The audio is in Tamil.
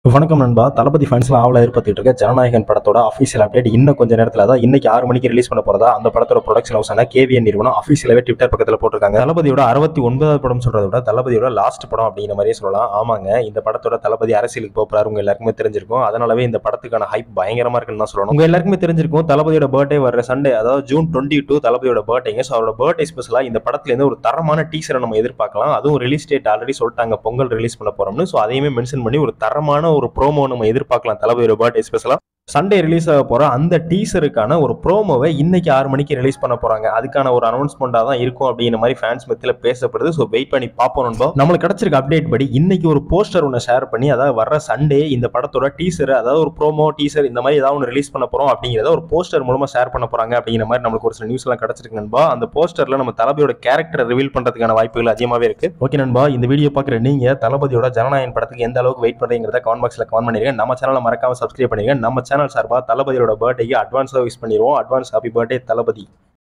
வணக்கம் நண்பா. தளபதி ஃபேன்ஸ்லாம் ஆவலா எதிர்பார்த்துட்டு இருக்க ஜனநாயகன் படத்தோட அஃபீஷியல் அப்டேட் இன்னும் கொஞ்ச நேரத்தில் தான் இன்னைக்கு 6 மணிக்கு ரிலீஸ் பண்ண போறதா அந்த படத்தோட ப்ரொடக்ஷன் ஹவுஸான கேவிஎன் நிறுவனம் அஃபீஷியலாவே ட்விட்டர் பக்கத்தில் போட்டிருக்காங்க. தளபதியோட 69வது படம் சொல்றதை விட தளபதியோட லாஸ்ட் படம் அப்படிங்கிற மாதிரியே சொல்லலாம். ஆமாங்க, இந்த படத்தோட தளபதி அரசியலுக்கு போறாரு, உங்க எல்லாருக்குமே தெரிஞ்சிருக்கும். அதனாலவே இந்த படத்துக்கான ஹைப் பயங்கரமா இருக்குன்னு தான் சொல்லணும். உங்க எல்லாருக்குமே தெரிஞ்சிருக்கும், தளபதியோட பர்த்டே வர சண்டே, அதாவது ஜூன் 22 தளபதியோட பர்த்டேங்க. ஸோ அவரோட பர்த்டே ஸ்பெஷலா இந்த படத்துல இருந்து ஒரு தரமான டீசரை நம்ம எதிர்பார்க்கலாம். அதுவும் ரிலீஸ் டேட் ஆல்ரெடி சொல்லிட்டாங்க, பொங்கல் ரிலீஸ் பண்ண போறோம்னு. ஸோ அதையுமே மென்ஷன் பண்ணி ஒரு தரமான ஒரு ப்ரோமோ நம்ம எதிர்பார்க்கலாம் தளபதியோட பர்த்டே ஸ்பெஷலா. சண்டே ரிலீஸ் ஆக போற அந்த டீசருக்கான ஒரு ப்ரோமோவை இன்னைக்கு 6 மணிக்கு ரிலீஸ் பண்ண போறாங்க. அதுக்கான ஒரு அனௌன்ஸ்மெண்டா தான் இருக்கும் அப்படிங்கிற மாதிரி ஃபேன்ஸ் மத்தியில பேசப்படுது. ஸோ வெயிட் பண்ணி பார்ப்போம் நண்பா. நம்மளுக்கு கிடைச்சிருக்க அப்டேட் படி இன்னைக்கு ஒரு போஸ்டர் ஒன்று ஷேர் பண்ணி, அதாவது வர்ற சண்டே இந்த படத்தோட டீசர், அதாவது ஒரு ப்ரோமோ டீசர் இந்த மாதிரி ஏதாவது ஒன்று ரிலீஸ் பண்ண போறோம் அப்படிங்கிறத ஒரு போஸ்டர் மூலமா ஷேர் பண்ண போறாங்க அப்படிங்கிற மாதிரி நம்மளுக்கு ஒரு சில நியூஸ் எல்லாம் கிடைச்சிருக்கு நண்பா. அந்த போஸ்டர்ல நம்ம தளபதியோட கேரக்டரை ரிவீல் பண்றதுக்கான வாய்ப்புகள் அதிகமாவே இருக்கு. ஓகே நண்பா, இந்த வீடியோ பார்க்குற நீங்க தளபதியோட ஜனநாயகன் படத்துக்கு எந்த அளவுக்கு வெயிட் பண்றீங்கிறத கமெண்ட் பாக்ஸ்ல கமெண்ட் பண்ணிருங்க. நம்ம சேனலை மறக்காம சப்ஸ்கிரைப் பண்ணிருங்க. நம்ம சேனல் சார்பா தளபதியோட பர்த்டேக்கு அட்வான்ஸாக விஷ் பண்ணிடுவோம். அட்வான்ஸ் ஹாப்பி பர்த்டே தளபதி.